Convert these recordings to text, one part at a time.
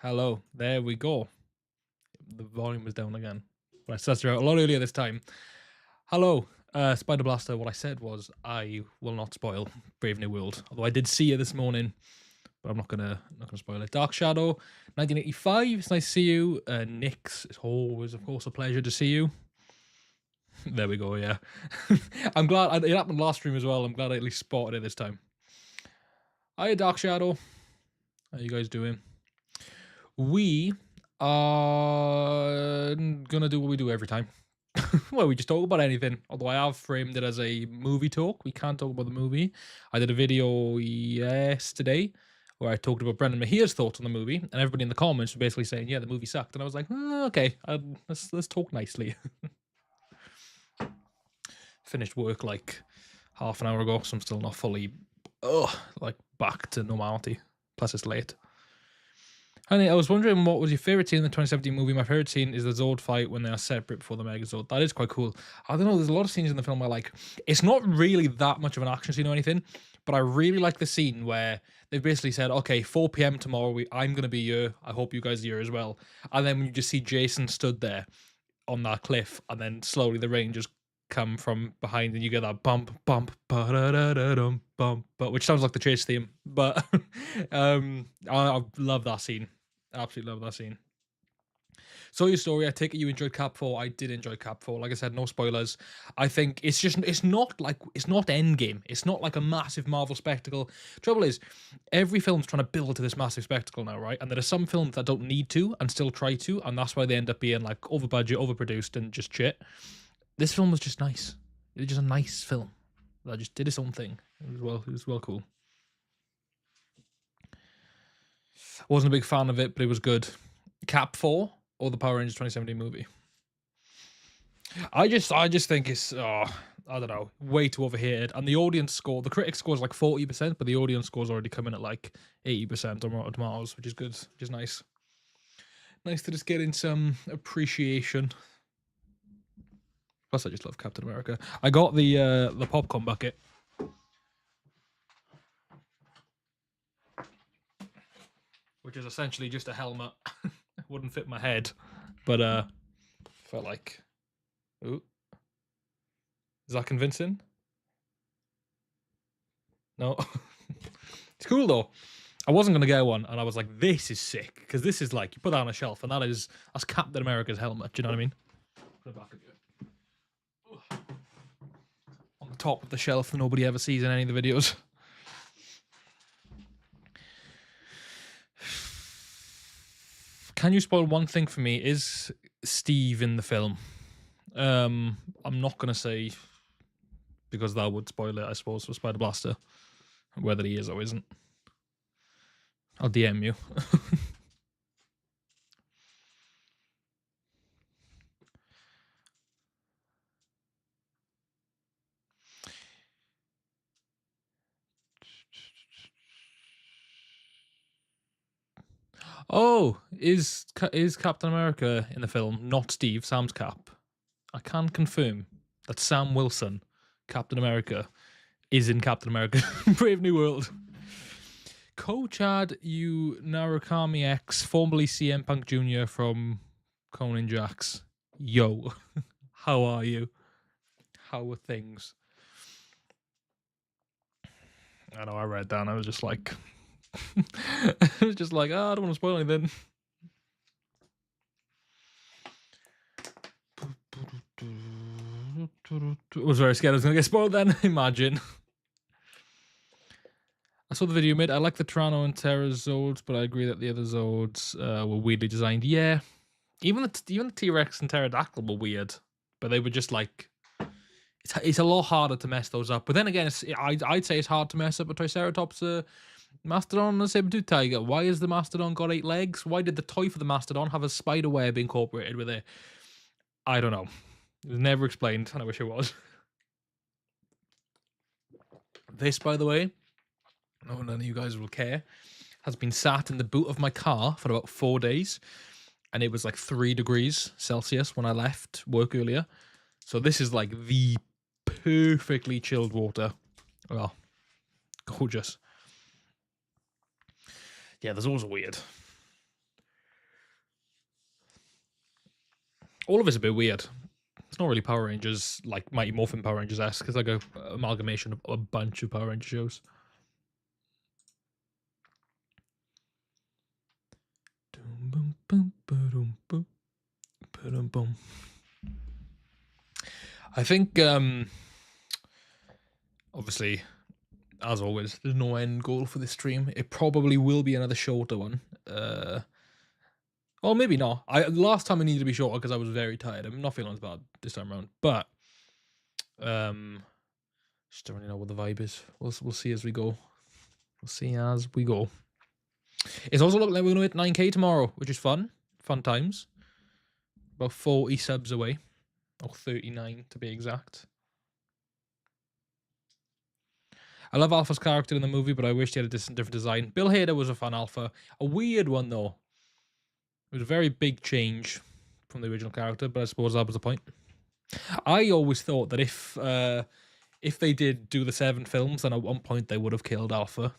Hello. There we go. The volume was down again. But I started out a lot earlier this time. Hello, Spider Blaster. What I said was I will not spoil Brave New World. Although I did see it this morning, but I'm not gonna spoil it. Dark Shadow, 1985. It's nice to see you. Nix, it's always, of course, a pleasure to see you. There we go. Yeah, I'm glad it happened last stream as well. I'm glad I at least spotted it this time. Hiya, Dark Shadow. How you guys doing? We are gonna do what we do every time. Well, we just talk about anything. Although I have framed it as a movie talk. We can't talk about the movie. I did a video yesterday where I talked about Brendan Mahir's thoughts on the movie, and everybody in the comments were basically saying, "Yeah, the movie sucked," and I was like, "Okay, let's talk nicely." Finished work like half an hour ago, so I'm still not fully, like back to normality. Plus, it's late. Honey, I was wondering what was your favourite scene in the 2017 movie. My favourite scene is the Zord fight when they are separate before the Megazord. That is quite cool. I don't know, there's a lot of scenes in the film I like. It's not really that much of an action scene or anything, but I really like the scene where they've basically said, okay, 4 p.m. tomorrow, I'm going to be here. I hope you guys are here as well. And then when you just see Jason stood there on that cliff, and then slowly the rain just come from behind, and you get that bump, bump, ba-da-da-da-dum, bump, but which sounds like the chase theme. But I love that scene. Absolutely love that scene. So your story, I take it you enjoyed Cap 4. I did enjoy Cap 4. Like I said, no spoilers. I think it's not Endgame. It's not like a massive Marvel spectacle. Trouble is, every film's trying to build to this massive spectacle now, right? And there are some films that don't need to and still try to, and that's why they end up being like over budget, overproduced, and just shit. This film was just nice. It was just a nice film that just did its own thing. It was well cool. Wasn't a big fan of it, but it was good. Cap 4 or the Power Rangers 2017 movie? I just think it's I don't know, way too overhated. And the audience score, the critic score is like 40%, but the audience score's already coming at like 80% on Rotten Tomatoes, which is good, which is nice. Nice to just get in some appreciation. Plus, I just love Captain America. I got the popcorn bucket. Which is essentially just a helmet. Wouldn't fit my head, but felt like, ooh, is that convincing? No. It's cool though. I wasn't gonna get one, and I was like, this is sick, because this is like, you put that on a shelf, and that's Captain America's helmet. Do you know what I mean? Put it back a bit. On the top of the shelf that nobody ever sees in any of the videos. Can you spoil one thing for me? Is Steve in the film? I'm not gonna say, because that would spoil it, I suppose, for Spider Blaster, whether he is or isn't. I'll DM you. Oh, is Captain America in the film not Steve, Sam's Cap? I can confirm that Sam Wilson, Captain America, is in Captain America Brave New World. Ko-Chad you Narukami X, formerly CM Punk Jr. from Conan Jax. Yo, how are you? How are things? I know, I read that and I was just like, I was just like, I don't want to spoil anything. I was very scared I was going to get spoiled then, imagine. I saw the video you made. I like the Tyranno and Terra Zodes, but I agree that the other Zodes were weirdly designed. Yeah, even the T-Rex and Pterodactyl were weird, but they were just like, it's a lot harder to mess those up. But then again, I'd say it's hard to mess up a Triceratops, Mastodon, and a saber-tooth tiger. Why has the Mastodon got 8 legs? Why did the toy for the Mastodon have a spider web incorporated with it? I don't know. It was never explained, and I wish it was. This, by the way, no, none of you guys will care, has been sat in the boot of my car for about 4 days, and it was like 3 degrees Celsius when I left work earlier. So this is like the perfectly chilled water. Well, gorgeous. Yeah, there's always weird. All of it's a bit weird. It's not really Power Rangers, like Mighty Morphin Power Rangers-esque. It's like a amalgamation of a bunch of Power Ranger shows. I think, obviously, as always, there's no end goal for this stream. It probably will be another shorter one. Or maybe not. Last time I needed to be shorter because I was very tired. I'm not feeling as bad this time around. But just don't really know what the vibe is. We'll see as we go. We'll see as we go. It's also looking like we're going to hit 9k tomorrow, which is fun. Fun times. About 40 subs away. Or 39 to be exact. I love Alpha's character in the movie, but I wish he had a different design. Bill Hader was a fun Alpha. A weird one, though. It was a very big change from the original character, but I suppose that was the point. I always thought that if they did do the 7 films, then at one point they would have killed Alpha.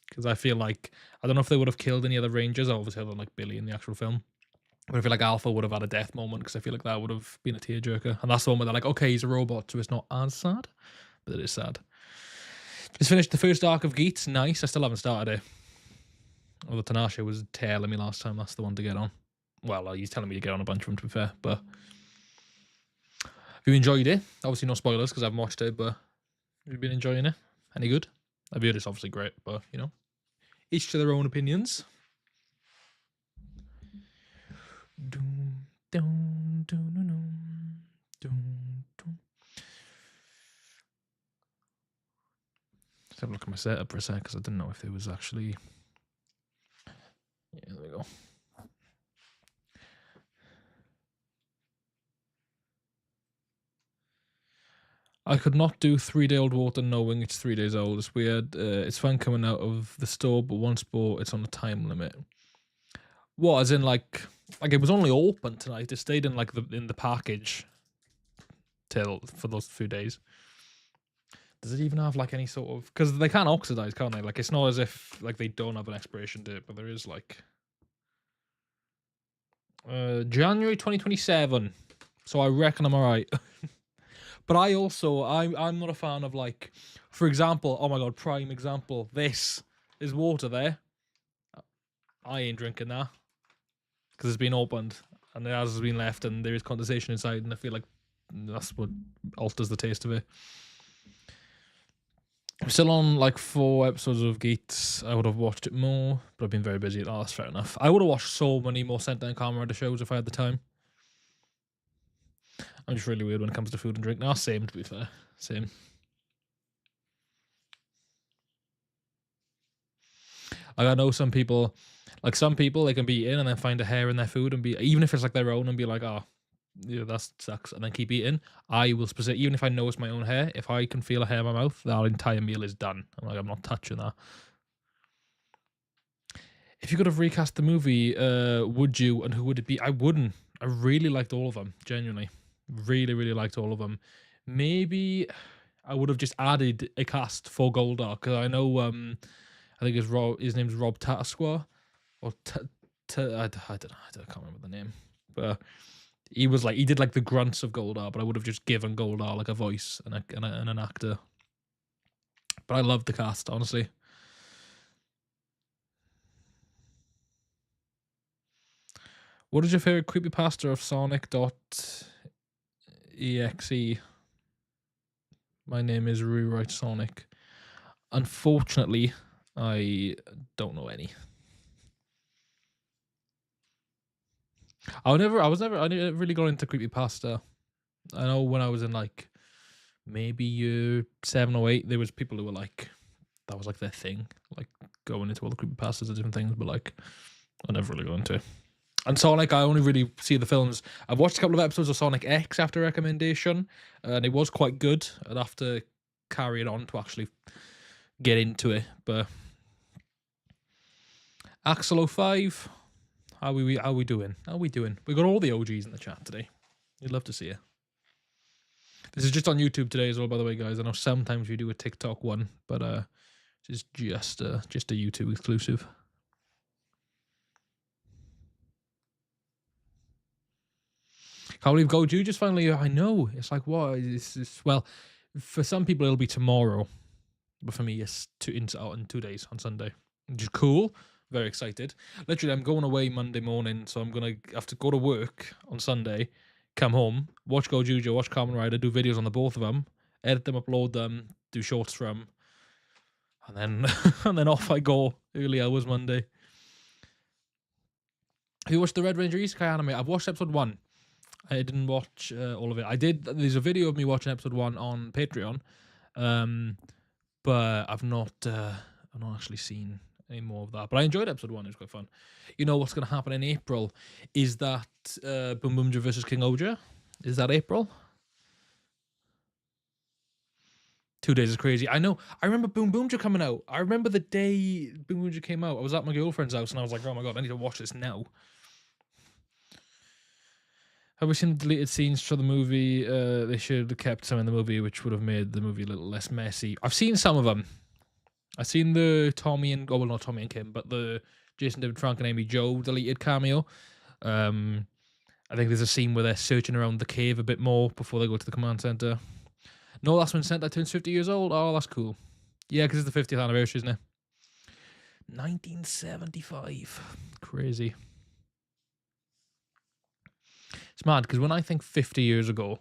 Because I feel like, I don't know if they would have killed any other Rangers, obviously other than like Billy in the actual film. But I feel like Alpha would have had a death moment, because I feel like that would have been a tearjerker. And that's the one where they're like, okay, he's a robot, so it's not as sad. But it is sad. Just finished the first arc of Geats. Nice. I still haven't started it. Although Tanasha was telling me last time that's the one to get on. Well, he's telling me to get on a bunch of them, to be fair. But have you enjoyed it? Obviously no spoilers because I haven't watched it, but have you been enjoying it? Any good? I've heard it's obviously great, but, you know, each to their own opinions. Let's have a look at my setup for a sec, because I didn't know if it was actually... Yeah, there we go. I could not do 3-day-old water knowing it's 3 days old. It's weird. It's fine coming out of the store, but once bought, it's on a time limit. What, as in like it was only open tonight. It stayed in like in the package for those few days. Does it even have like any sort of, because they can't oxidize, can't they? Like it's not as if like they don't have an expiration date, but there is like January 2027. So I reckon I'm alright. But I'm not a fan of like, for example, oh my god, prime example. This is water there. I ain't drinking that because it's been opened and it has been left and there is condensation inside, and I feel like that's what alters the taste of it. I'm still on like 4 episodes of Geats. I would have watched it more, but I've been very busy. Oh, that's fair enough. I would have watched so many more Sentai and Kamen Rider shows if I had the time. I'm just really weird when it comes to food and drink. Now, same, to be fair. Same. Like, I know some people, they can be eating and then find a hair in their food and be, even if it's like their own, and be like, oh, yeah, that sucks, and then keep eating. I will specific, even if I know it's my own hair, if I can feel a hair in my mouth, that entire meal is done. I'm like, I'm not touching that. If you could have recast the movie, would you, and who would it be? I wouldn't. I really liked all of them, genuinely. Really, really liked all of them. Maybe I would have just added a cast for Goldar, because I know, I think his name's Rob Tatasqua, or I don't know, I can't remember the name, but he was like, he did like the grunts of Goldar, but I would have just given Goldar like a voice and an actor. But I loved the cast, honestly. What is your favorite creepypasta of Sonic.exe? My name is Rewrite Sonic. Unfortunately, I don't know any. I never really got into creepypasta. I know when I was in like maybe year 7 or 8, there was people who were like, that was like their thing, like going into all the creepypastas and different things, but like I never really got into it. And Sonic, I only really see the films. I've watched a couple of episodes of Sonic X after recommendation, and it was quite good. I'd have to carry it on to actually get into it. But Axel05, how we doing? How we doing? We got all the OGs in the chat today. You'd love to see it. This is just on YouTube today as well, by the way, guys. I know sometimes we do a TikTok one, but it's just a YouTube exclusive. Can't believe Go Jude just finally. I know. It's like, what is this? Well, for some people it'll be tomorrow, but for me it's out in 2 days on Sunday, which is cool. Very excited. Literally, I'm going away Monday morning, so I'm gonna have to go to work on Sunday, come home, watch Go Juju, watch Kamen Rider, do videos on the both of them, edit them, upload them, do shorts from, and then and then off I go. Early hours Monday. Have you watched the Red Ranger Isekai anime? I've watched episode 1. I didn't watch all of it. I did. There's a video of me watching episode 1 on Patreon, but I've not actually seen any more of that. But I enjoyed episode 1. It was quite fun. You know what's going to happen in April is that Boom Boomja versus King Oja. Is that April? 2 days is crazy. I know. I remember Boom Boomja coming out. I remember the day Boom Boomja came out. I was at my girlfriend's house and I was like, oh my god, I need to watch this now. Have we seen the deleted scenes for the movie? They should have kept some in the movie, which would have made the movie a little less messy. I've seen some of them. I've seen the Tommy and... Oh, well, not Tommy and Kim, but the Jason David Frank and Amy Jo deleted cameo. I think there's a scene where they're searching around the cave a bit more before they go to the command center. No, that's when Sentai turns 50 years old. Oh, that's cool. Yeah, because it's the 50th anniversary, isn't it? 1975. Crazy. It's mad because when I think 50 years ago,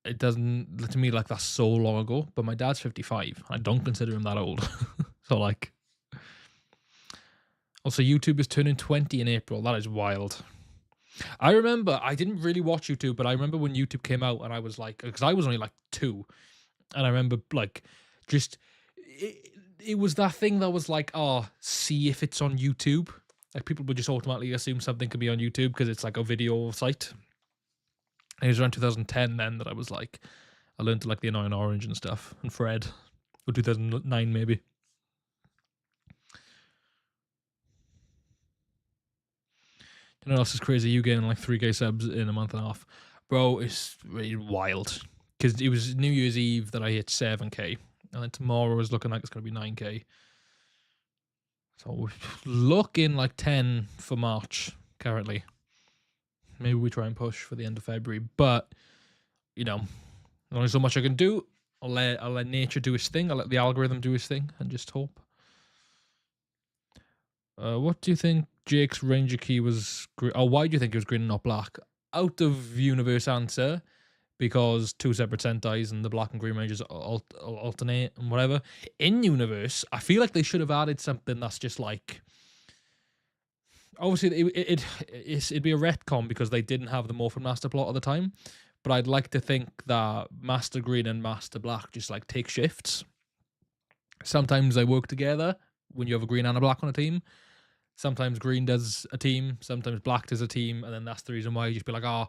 it doesn't look to me like that's so long ago. But my dad's 55. I don't consider him that old. So like, also YouTube is turning 20 in April. That is wild. I remember I didn't really watch YouTube, but I remember when YouTube came out, and I was like, because I was only like 2, and I remember like just it was that thing that was like, oh, see if it's on YouTube. Like, people would just automatically assume something could be on YouTube because it's like a video site. And it was around 2010 then that I was like, I learned to like the Annoying Orange and stuff, and Fred, or 2009 maybe. You know what else is crazy? You getting like 3K subs in a month and a half. Bro, it's really wild. Because it was New Year's Eve that I hit 7K. And then tomorrow is looking like it's going to be 9K. So we're looking like 10 for March currently. Maybe we try and push for the end of February. But, you know, there's only so much I can do. I'll let nature do its thing. I'll let the algorithm do its thing and just hope. What do you think Jake's Ranger key was green? Oh, why do you think it was green and not black? Out of universe answer, because 2 separate Sentais and the black and green Rangers alternate and whatever. In universe, I feel like they should have added something that's just like... Obviously, it'd be a retcon because they didn't have the Morphin Master plot at the time. But I'd like to think that Master Green and Master Black just like take shifts. Sometimes they work together when you have a green and a black on a team. Sometimes green does a team, sometimes black does a team, and then that's the reason why you just be like, oh,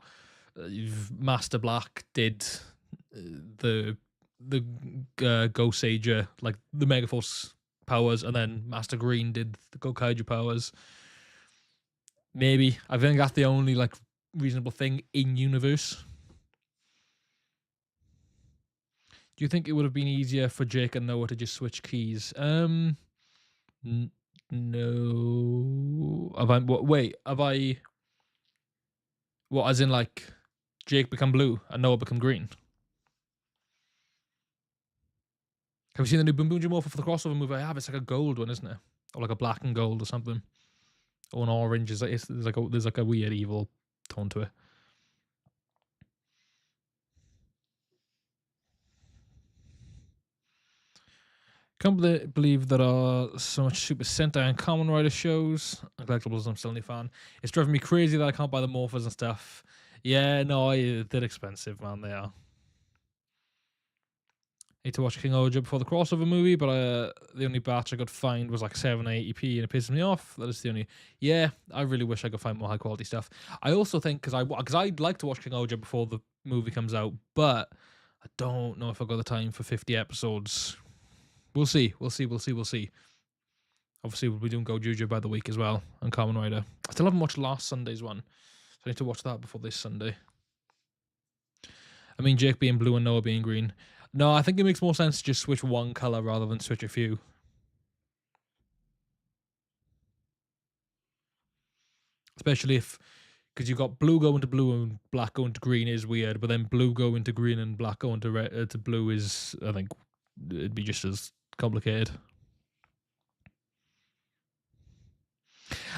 Master Black did the Ghost Sager, like the Megaforce powers, and then Master Green did the Gokaiju powers. Maybe. I think that's the only like reasonable thing in universe. Do you think it would have been easier for Jake and Noah to just switch keys? No. What, as in like Jake become blue and Noah become green? Have you seen the new Boom Boom Morpher for the crossover movie I have? It's like a gold one, isn't it? Or like a black and gold or something. Or an orange. There's like a weird evil tone to it. Can't believe there are so much Super Sentai and Kamen Rider shows. Collectibles, I'm still a new fan. It's driving me crazy that I can't buy the morphers and stuff. Yeah, no, they're expensive, man. They are. Need to watch King Oja before the crossover movie, but the only batch I could find was like 780p, and it pisses me off. That is the only. Yeah, I really wish I could find more high quality stuff. I also think because I'd like to watch King Oja before the movie comes out, but I don't know if I've got the time for 50 episodes. We'll see. Obviously, we'll be doing Go Juju by the week as well, and Kamen Rider. I still haven't watched last Sunday's one, so I need to watch that before this Sunday. I mean, Jake being blue and Noah being green. No, I think it makes more sense to just switch one color rather than switch a few. Especially because you've got blue going to blue and black going to green is weird, but then blue going to green and black going to red to blue is, I think, it'd be just as complicated.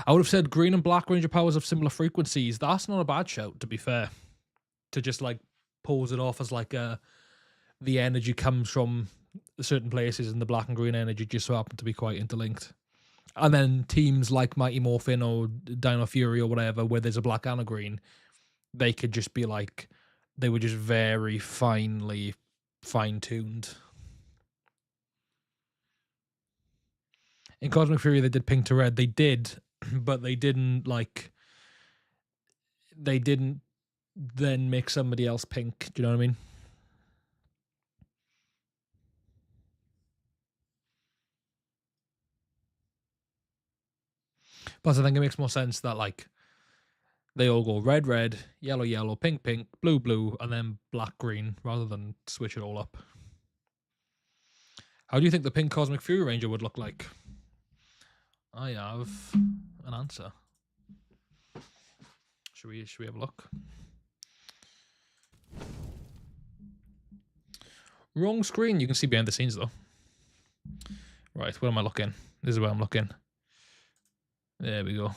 I would have said green and black Ranger powers have similar frequencies. That's not a bad shout, to be fair. To just like pose it off as like the energy comes from certain places and the black and green energy just so happen to be quite interlinked. And then teams like Mighty Morphin or Dino Fury or whatever, where there's a black and a green, they could just be like, they were just very finely fine-tuned. In Cosmic Fury, they did pink to red. They did, but they didn't then make somebody else pink. Do you know what I mean? Plus, I think it makes more sense that like they all go red, red, yellow, yellow, pink, pink, blue, blue, and then black, green, rather than switch it all up. How do you think the pink Cosmic Fury Ranger would look like? I have an answer. Should we have a look? Wrong screen. You can see behind the scenes though. Right, where am I looking? This is where I'm looking. There we go.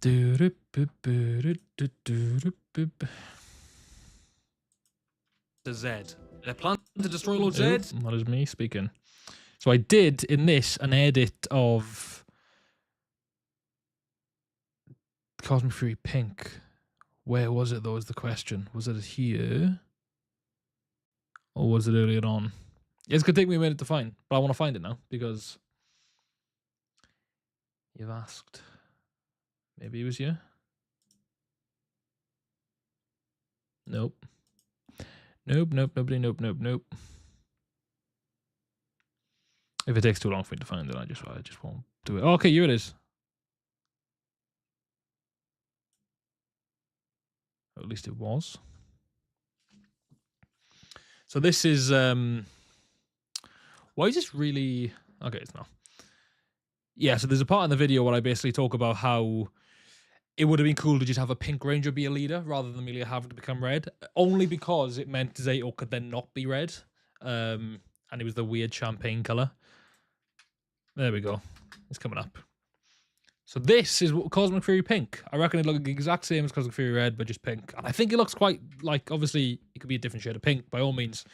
The Z. They're planning to destroy Lord Z. That is me speaking. So I did in this an edit of Cosmic Fury Pink. Where was it though is the question. Was it here? Or was it earlier on? It's going to take me a minute to find, but I want to find it now because you've asked. Maybe it was here? Nope. Nope, nope, nobody, nope, nope, nope. If it takes too long for me to find it, I just won't do it. Oh, okay, here it is. Or at least it was. So this is why is this really okay? It's not. Yeah, so there's a part in the video where I basically talk about how it would have been cool to just have a pink ranger be a leader rather than merely having to become red, only because it meant Zato could then not be red, and it was the weird champagne color. There we go. It's coming up. So this is Cosmic Fury Pink. I reckon it looks the exact same as Cosmic Fury Red, but just pink. And I think it looks quite like, obviously, it could be a different shade of pink by all means,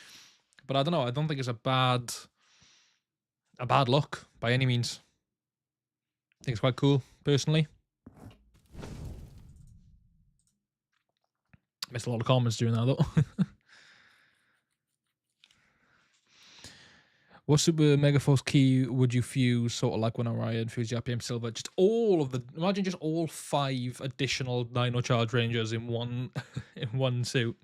but I don't know. I don't think it's a bad look by any means. I think it's quite cool, personally. Missed a lot of comments during that, though. What Super Mega Force key would you fuse, sort of like when Orion fused the RPM Silver? Just all of the... Imagine just all 5 additional Dino Charge Rangers in one in one suit.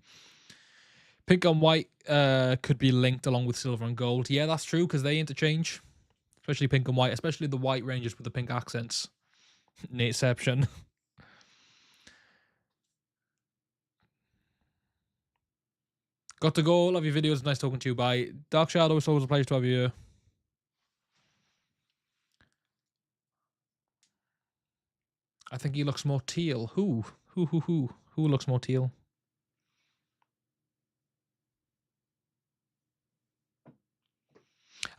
Pink and white could be linked along with silver and gold. Yeah, that's true, because they interchange. Especially pink and white. Especially the white Rangers with the pink accents. Nateception. Got to go. Love your videos. Nice talking to you. Bye. Dark Shadow, it's always a pleasure to have you here. I think he looks more teal. Who looks more teal?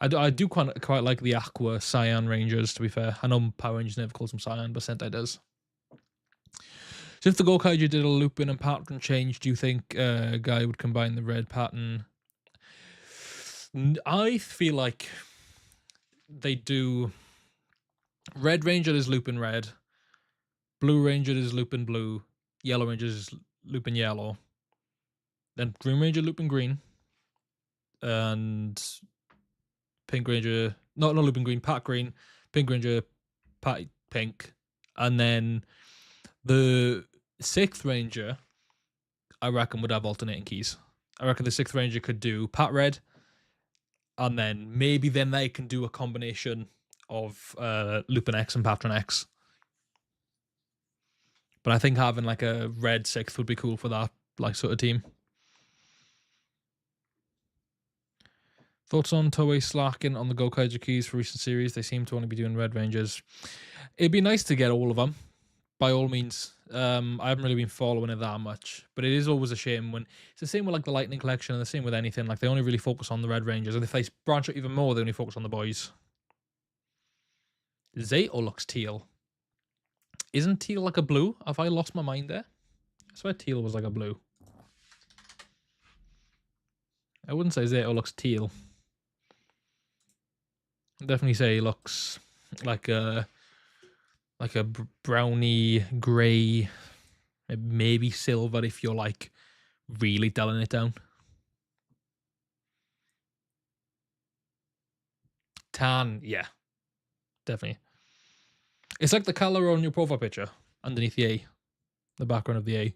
I do quite like the Aqua Cyan Rangers, to be fair. I know Power Rangers never calls them Cyan, but Sentai does. So if the Gokaiju did a loop-in and pattern change, do you think Guy would combine the red pattern? I feel like they do... Red Ranger is loop-in red. Blue Ranger is loop-in blue. Yellow Ranger is loop-in yellow. Then Green Ranger loop-in green. And Pink Ranger... not loop-in green, Pat green. Pink Ranger, Pat pink. And then the 6th Ranger, I reckon, would have alternating keys. I reckon the 6th Ranger could do Pat red, and then maybe then they can do a combination of Lupin X and Patron X. But I think having like a red 6th would be cool for that like sort of team. Thoughts on Toei slacking on the Gokaiger keys for recent series? They seem to only be doing Red Rangers. It'd be nice to get all of them, by all means. I haven't really been following it that much, but it is always a shame when it's the same with like the Lightning Collection and the same with anything. Like they only really focus on the Red Rangers, and if they branch out even more, they only focus on the boys. Zato looks teal. Isn't teal like a blue? Have I lost my mind there? I swear teal was like a blue. I wouldn't say Zato looks teal. I'd definitely say he looks like a browny grey, maybe silver if you're like really dulling it down. Tan, yeah, definitely. It's like the color on your profile picture underneath the A, the background of the A.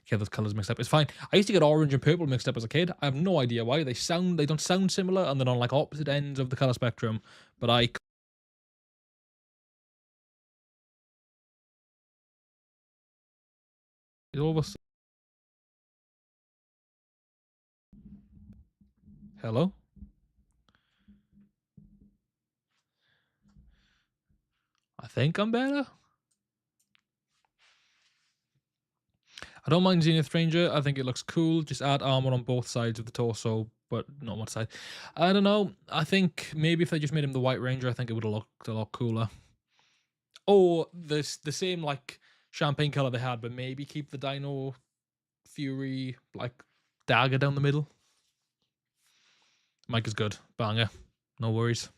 Okay, those colors mixed up. It's fine. I used to get orange and purple mixed up as a kid. I have no idea why. They don't sound similar, and they're on like opposite ends of the color spectrum. But I. Hello? I think I'm better. I don't mind Zenith Ranger. I think it looks cool. Just add armor on both sides of the torso, but not one side. I don't know. I think maybe if they just made him the White Ranger, I think it would have looked a lot cooler. Or the same like champagne color they had, but maybe keep the Dino Fury like dagger down the middle. Mike is good. Banger. No worries.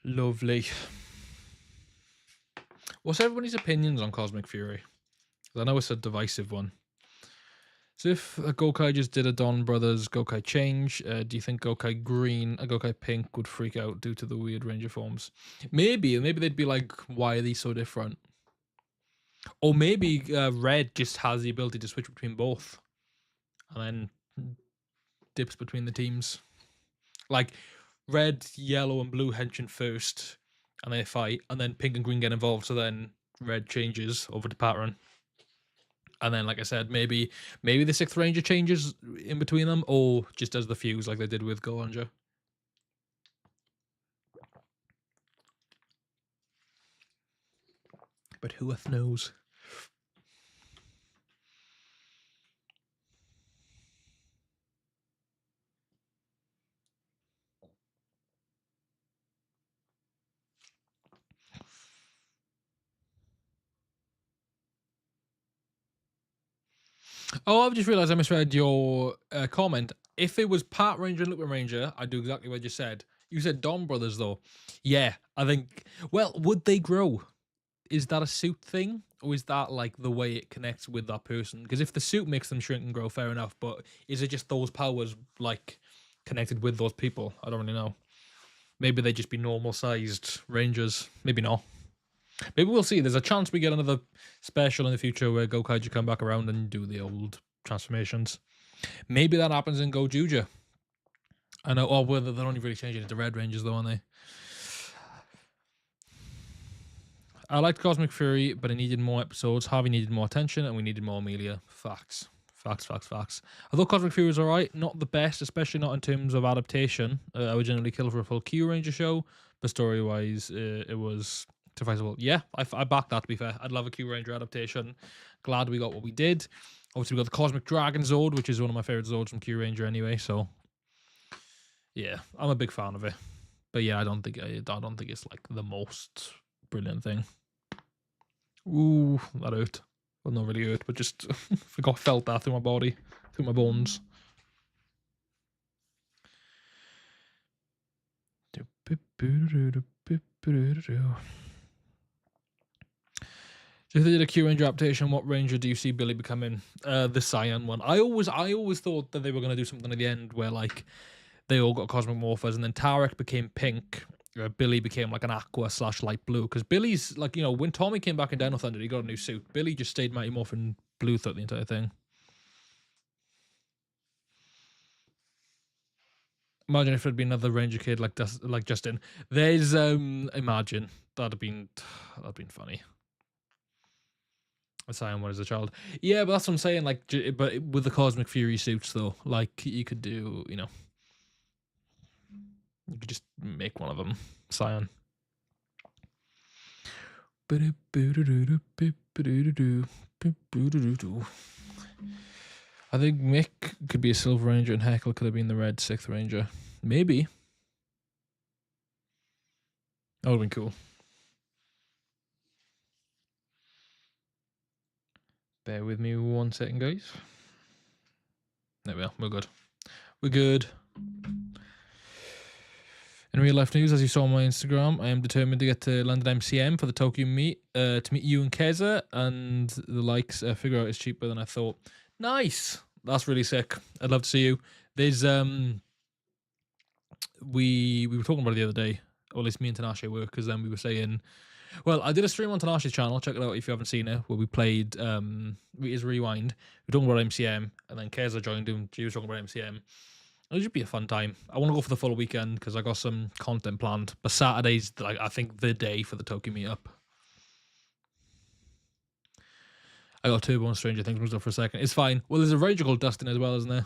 Lovely. What's everybody's opinions on Cosmic Fury? I know it's a divisive one. So if Gokai just did a Don Brothers Gokai change, do you think Gokai Green and Gokai Pink would freak out due to the weird Ranger forms? Maybe they'd be like, why are these so different? Or maybe Red just has the ability to switch between both and then dips between the teams. Like Red, Yellow, and Blue henching first, and they fight, and then Pink and Green get involved, so then Red changes over to pattern. And then, like I said, maybe the 6th Ranger changes in between them, or just does the fuse like they did with Golanja. But who knows? Oh, I've just realised I misread your comment. If it was Part Ranger and Lupin Ranger, I'd do exactly what you said. You said Don Brothers, though. Yeah, I think... Well, would they grow? Is that a suit thing? Or is that, like, the way it connects with that person? Because if the suit makes them shrink and grow, fair enough. But is it just those powers, like, connected with those people? I don't really know. Maybe they'd just be normal-sized Rangers. Maybe not. Maybe we'll see. There's a chance we get another special in the future where Gokaiju come back around and do the old transformations. Maybe that happens in Gojuja. I know. Oh, well, they're only really changing it to Red Rangers, though, aren't they? I liked Cosmic Fury, but it needed more episodes. Harvey needed more attention, and we needed more Amelia. Facts. Although Cosmic Fury was alright, not the best, especially not in terms of adaptation. I would generally kill for a full Q Ranger show, but story-wise, it was sufficeable. Yeah, I back that, to be fair. I'd love a Q Ranger adaptation. Glad we got what we did. Obviously, we got the Cosmic Dragon Zord, which is one of my favourite Zords from Q Ranger anyway, so... Yeah, I'm a big fan of it. But yeah, I don't think it's like the most brilliant thing. Ooh, that hurt. Well, not really hurt, but just I felt that through my body, through my bones. So if they did a Q Ranger adaptation, what Ranger do you see Billy becoming? The Cyan one. I always thought that they were going to do something at the end where like they all got cosmic morphers, and then Tarek became pink. Billy became like an aqua / light blue, because Billy's like, you know, when Tommy came back in Dino Thunder, he got a new suit. Billy just stayed Mighty Morphin blue throughout the entire thing. Imagine if it'd been another Ranger kid like Justin. There's imagine that'd been funny. Assign one as a child. Yeah, but that's what I'm saying. Like, but with the Cosmic Fury suits though, like you could do, you could just make one of them Scion. I think Mick could be a Silver Ranger and Heckle could have been the Red 6th Ranger. Maybe. That would have been cool. Bear with me 1 second, guys. There we are. We're good. We're good. In real life news, as you saw on my Instagram, I am determined to get to London MCM for the Tokyo meet to meet you and Keza and the likes. Figure out it's cheaper than I thought. Nice. That's really sick. I'd love to see you. There's we were talking about it the other day, or at least me and Tinashe were, because then we were saying, well, I did a stream on Tinashe's channel. Check it out if you haven't seen it, where we played Reader's Rewind. We were talking about MCM, and then Keza joined him. She was talking about MCM. It should be a fun time. I want to go for the full weekend because I got some content planned. But Saturday's, like, I think, the day for the Tokyo meetup. I got Turbo and Stranger Things mixed up for a second. It's fine. Well, there's a Ranger called Dustin as well, isn't there?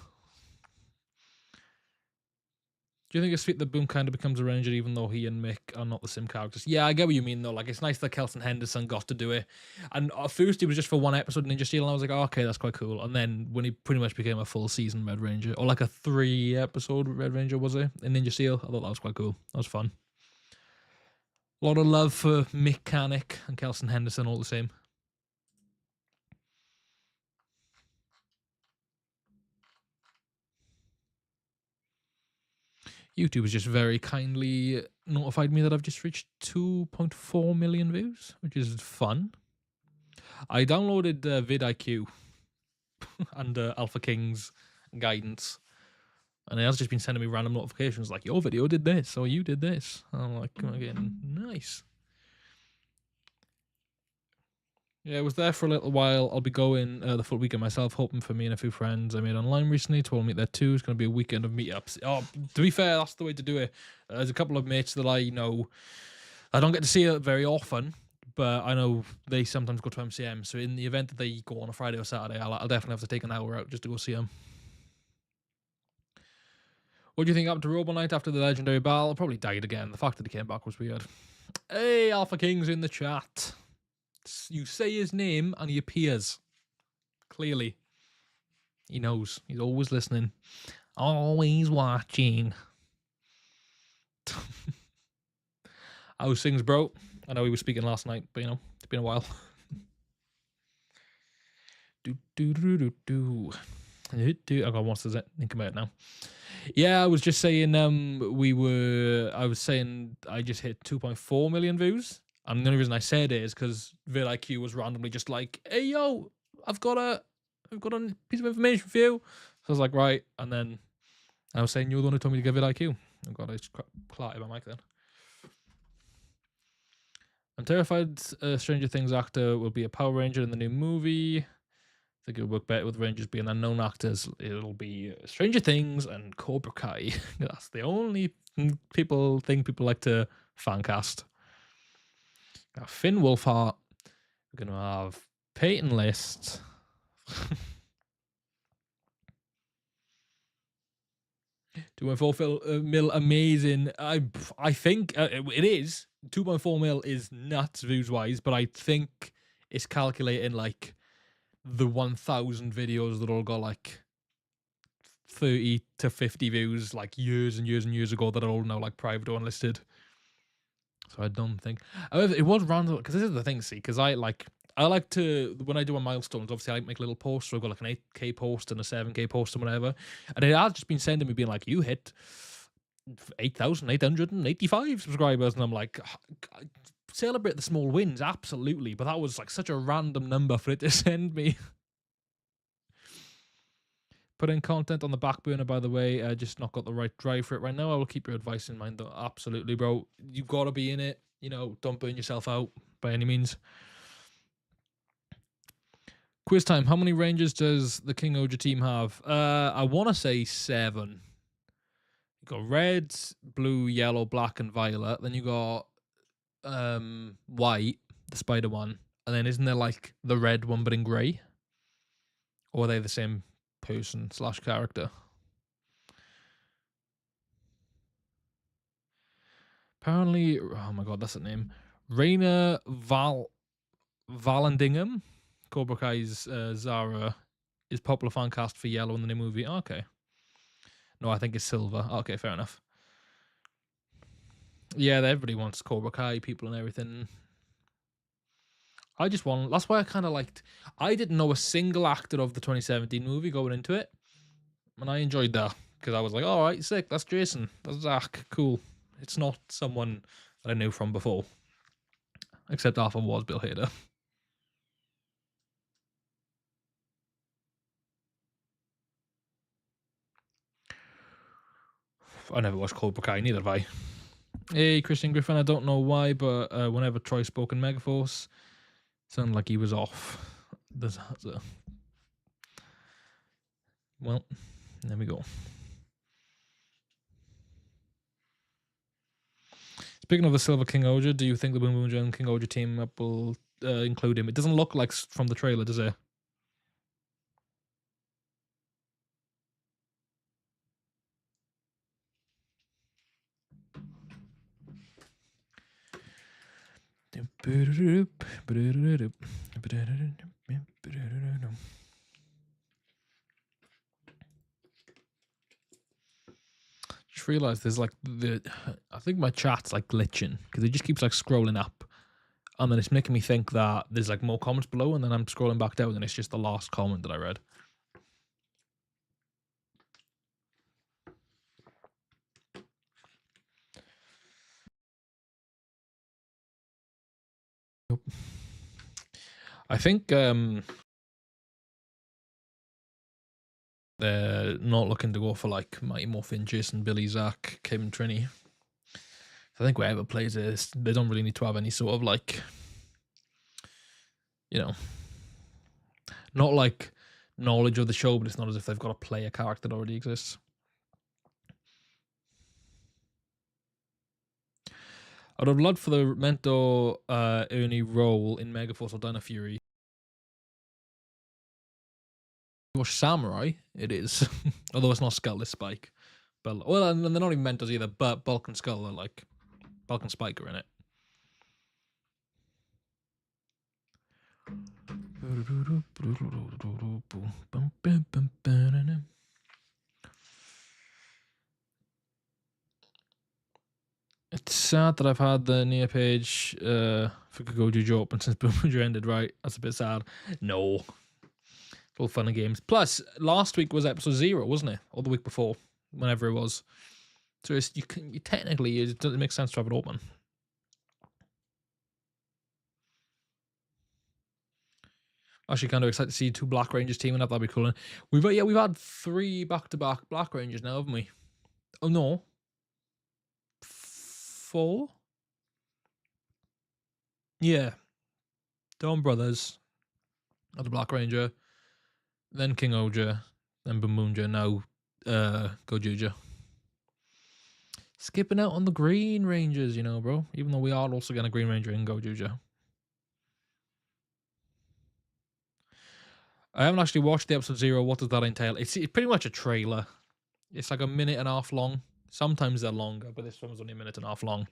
Do you think it's sweet that Boom kind of becomes a Ranger even though he and Mick are not the same characters? Yeah, I get what you mean, though. Like, it's nice that Kelson Henderson got to do it. And at first, it was just for 1 episode of Ninja Steel, and I was like, oh, okay, that's quite cool. And then when he pretty much became a full season Red Ranger, or like a 3-episode Red Ranger, was it, in Ninja Steel? I thought that was quite cool. That was fun. A lot of love for Mick Canick and Kelson Henderson, all the same. YouTube has just very kindly notified me that I've just reached 2.4 million views, which is fun. I downloaded vidIQ and Alpha King's guidance, and it has just been sending me random notifications like, your video did this, or you did this. And I'm like, again, nice. Yeah, I was there for a little while. I'll be going the full weekend myself, hoping for me and a few friends I made online recently to all meet there too. It's going to be a weekend of meetups. Oh, to be fair, that's the way to do it. There's a couple of mates that I know I don't get to see very often, but I know they sometimes go to MCM. So in the event that they go on a Friday or Saturday, I'll definitely have to take an hour out just to go see them. What do you think happened to Robo Knight after the legendary battle? Probably died again. The fact that he came back was weird. Hey, Alpha King's in the chat. You say his name and he appears. Clearly. He knows. He's always listening. Always watching. How's things, bro? I know he was speaking last night, but it's been a while. I got what's it? Think about it now. Yeah, I was just saying I was saying I just hit 2.4 million views. And the only reason I said it is because vidIQ was randomly just like, hey yo, I've got a piece of information for you. So I was like, right, and then I was saying you're the one who told me to get vidIQ. Oh god, I just clattered my mic then. I'm terrified Stranger Things actor will be a Power Ranger in the new movie. I think it'll work better with Rangers being unknown actors. It'll be Stranger Things and Cobra Kai. That's the only thing people like to fan cast. Got Finn Wolfhard. We're going to have Peyton List. 2.4 mil, amazing. I think it is. 2.4 mil is nuts views wise, but I think it's calculating like the 1,000 videos that all got like 30 to 50 views like years and years and years ago that are all now like private or unlisted. So I don't think. However, it was random because this is the thing. See, because I like to when I do a milestones. Obviously, I like make little posts. So I've got like an 8K post and a 7K post and whatever. And it has just been sending me being like, you hit 8,885 subscribers, and I'm like, celebrate the small wins, absolutely. But that was like such a random number for it to send me. Putting content on the back burner, by the way. I just not got the right drive for it right now. I will keep your advice in mind, though. Absolutely, bro. You've got to be in it. Don't burn yourself out by any means. Quiz time. How many Rangers does the King Oja team have? I want to say 7. You got red, blue, yellow, black, and violet. Then you got white, the spider one, and then isn't there like the red one but in grey? Or are they the same person / character? Apparently, oh my god, that's the name. Raina Vallandigham, Cobra Kai's Zara, is popular fan cast for Yellow in the new movie. Okay. No, I think it's Silver. Okay, fair enough. Yeah, everybody wants Cobra Kai, people and everything. I just want. That's why I kind of liked. I didn't know a single actor of the 2017 movie going into it, and I enjoyed that because I was like, "All right, sick. That's Jason. That's Zach. Cool." It's not someone that I knew from before, except Arthur was Bill Hader. I never watched Cobra Kai, neither have I. Hey, Christian Griffin. I don't know why, but whenever Troy spoke in Megaforce, it sounded like he was off. Well, there we go. Speaking of the Silver King Oja, do you think the Boom Boom Jam King Oja team up will include him? It doesn't look like from the trailer, does it? Just realized there's like I think my chat's like glitching because it just keeps like scrolling up, and then it's making me think that there's like more comments below, and then I'm scrolling back down, and it's just the last comment that I read. Nope. I think they're not looking to go for like Mighty Morphin, Jason, Billy, Zach, Kim, Trini. I think whoever plays this, they don't really need to have any sort of like, you know, not like knowledge of the show, but it's not as if they've got to play a character that already exists. I'd have loved for the Mentor Ernie role in Megaforce or Dino Fury. You watch Samurai, it is. Although it's not Skull, it's Spike. But, well, and they're not even Mentors either, but Bulk and Skull are like, Bulk and Spike are in it. It's sad that I've had the near page for Gogojuju open since Boomerang ended, right? That's a bit sad. No. It's all fun and games. Plus, last week was episode 0, wasn't it? Or the week before, whenever it was. So you technically, it doesn't make sense to have it open. Actually, kind of excited to see 2 Black Rangers teaming up. That'd be cool. We've had 3 back-to-back Black Rangers now, haven't we? Oh no, 4. Yeah, Dawn Brothers, the Black Ranger, then King Oja, then Bamunja. Now, Gojuja. Skipping out on the Green Rangers, you know, bro. Even though we are also getting a Green Ranger in Gojuja. I haven't actually watched the episode 0. What does that entail? It's pretty much a trailer. It's like a minute and a half long. Sometimes they're longer, but this one was only a minute and a half long.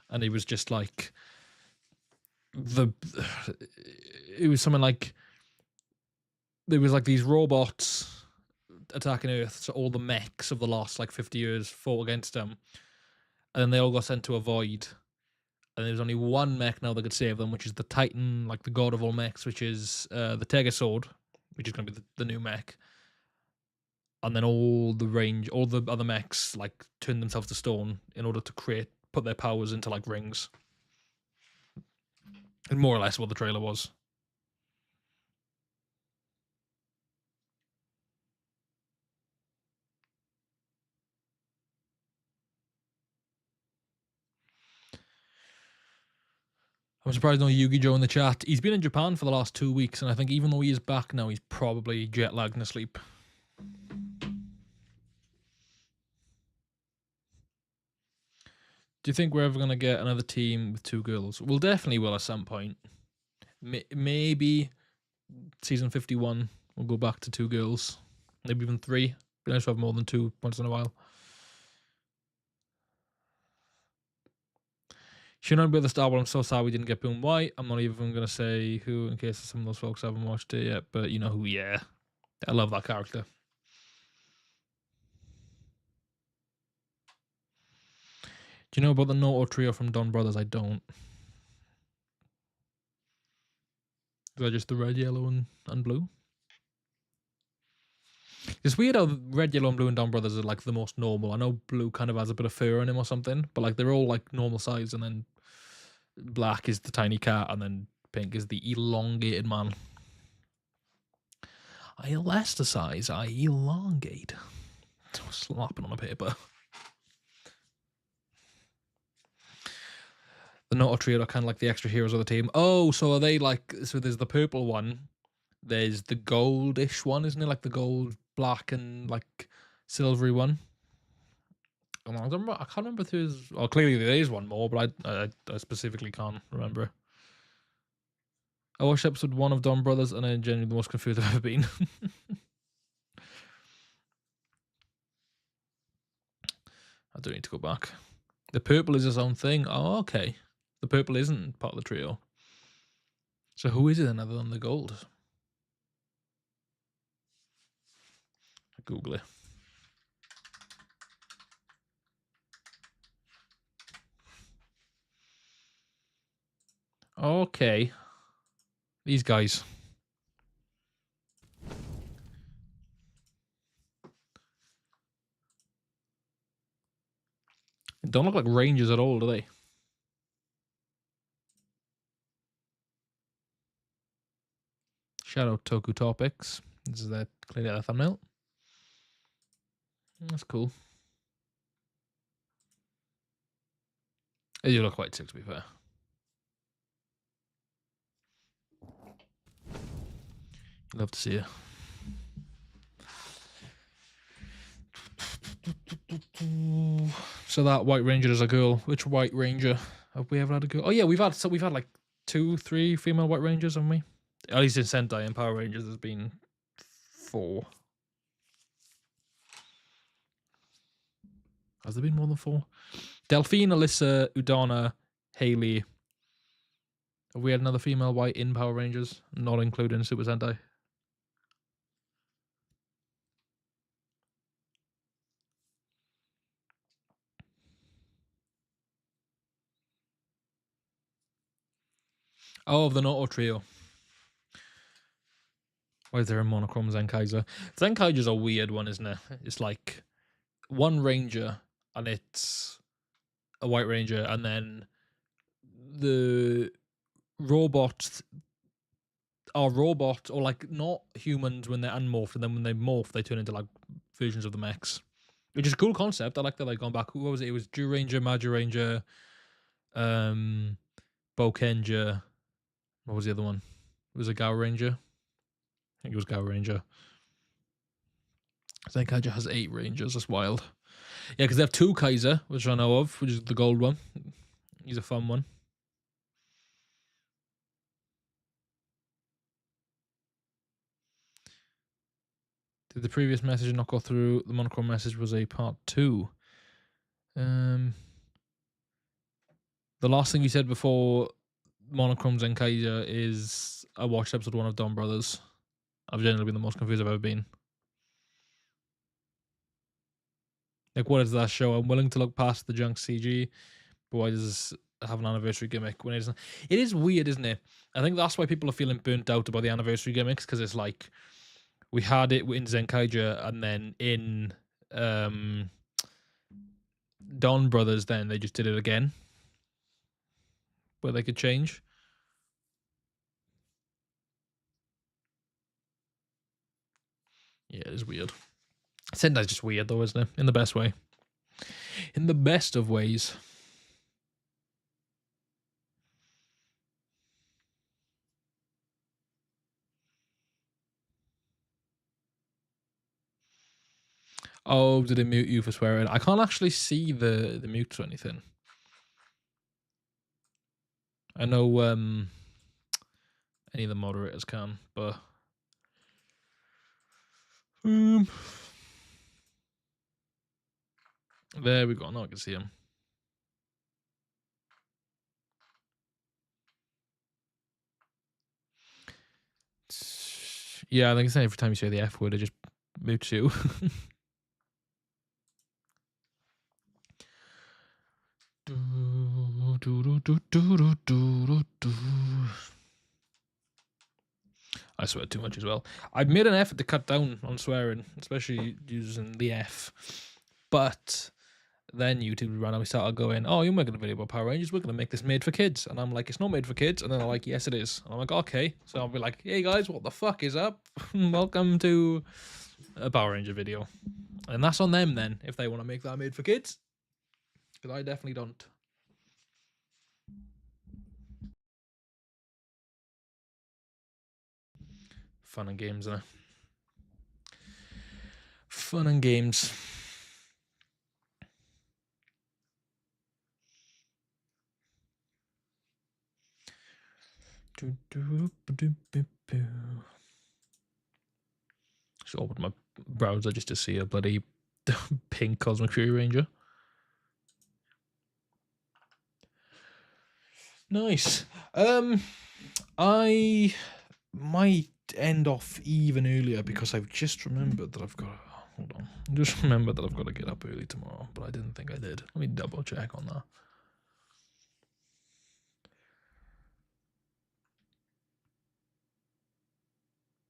And it was just like it was something like there was like these robots attacking Earth, so all the mechs of the last like 50 years fought against them, and then they all got sent to a void. And there's only one mech now that could save them, which is the Titan, like the god of all mechs, which is the Tegasword, which is going to be the new mech. And then all the other mechs like turn themselves to stone in order to put their powers into like rings. And more or less what the trailer was. I'm surprised no Yugi Joe in the chat. He's been in Japan for the last 2 weeks, and I think even though he is back now, he's probably jet lagged and asleep. Do you think we're ever gonna get another team with 2 girls? We'll definitely will at some point. Maybe season 51 we'll go back to 2 girls, maybe even 3. Be nice to have more than 2 once in a while. Should not be the Star Wars. I'm so sad we didn't get Boom White. I'm not even gonna say who in case some of those folks haven't watched it yet, but you know who. Yeah, I love that character. Do you know about the Noto trio from Don Brothers? I don't. Is that just the red, yellow, and blue? It's weird how red, yellow, and blue and Don Brothers are like the most normal. I know blue kind of has a bit of fur on him or something, but like they're all like normal size, and then black is the tiny cat, and then pink is the elongated man. I elasticize, I elongate. Slapping on a paper. The Noto trio are kind of like the extra heroes of the team. Oh, so are they like? So there's the purple one. There's the goldish one, isn't it? Like the gold, black, and like silvery one. I can't remember if there's. Oh, clearly there is one more, but I specifically can't remember. I watched episode 1 of Don Brothers, and I'm genuinely the most confused I've ever been. I do need to go back. The purple is his own thing. Oh, okay. The purple isn't part of the trio. So who is it then other than the gold? Google it. Okay. These guys. They don't look like rangers at all, do they? Shout out Toku Topics. This is that clearly a thumbnail. That's cool. They do look quite sick, to be fair. Love to see it. So that White Ranger is a girl. Which White Ranger have we ever had a girl? Oh yeah, we've had like 2, 3 female White Rangers, haven't we? At least in Sentai and Power Rangers, there's been 4. Has there been more than 4? Delphine, Alyssa, Udana, Haley. Have we had another female White in Power Rangers, not including Super Sentai? Oh, of the Noto trio. Why is there a monochrome Zenkaiser? Zenkaiser's a weird one, isn't it? It's like one ranger, and it's a White Ranger, and then the robots are robots, or like not humans when they're unmorphed, and then when they morph, they turn into like versions of the mechs. Which is a cool concept. I like that they've gone back. What was it? It was Jew Ranger, Magi Ranger, Bokenger. What was the other one? It was a Gao Ranger. I think it was Gao Ranger. Zenkaiser has 8 Rangers. That's wild. Yeah, because they have 2 Kaiser, which I know of, which is the gold one. He's a fun one. Did the previous message not go through? The monochrome message was a part 2. The last thing you said before monochrome Zenkaiser is I watched episode 1 of Don Brothers. I've generally been the most confused I've ever been. Like, what is that show? I'm willing to look past the junk CG, but why does this have an anniversary gimmick when it isn't? It is weird, isn't it? I think that's why people are feeling burnt out about the anniversary gimmicks, because it's like we had it in Zenkaiger, and then in Don Brothers, then they just did it again, where they could change. Yeah, it is weird. Sendai's just weird, though, isn't it? In the best way. In the best of ways. Oh, did it mute you for swearing? I can't actually see the mutes or anything. I know any of the moderators can, but there we go. Now I can see him. Yeah, I think it's every time you say the F word, it just mutes you. I swear too much as well. I've made an effort to cut down on swearing, especially using the F. But then YouTube randomly started going, "Oh, you're making a video about Power Rangers. We're going to make this made for kids." And I'm like, "It's not made for kids." And then they're like, "Yes, it is." And I'm like, "Okay." So I'll be like, "Hey guys, what the fuck is up? Welcome to a Power Ranger video." And that's on them then, if they want to make that made for kids. Because I definitely don't. Fun and games, innit? Fun and games. Just open my browser just to see a bloody pink Cosmic Fury Ranger. Nice. I might end off even earlier because I've just remembered that I've got. Hold on. I just remembered that I've got to get up early tomorrow, but I didn't think I did. Let me double check on that.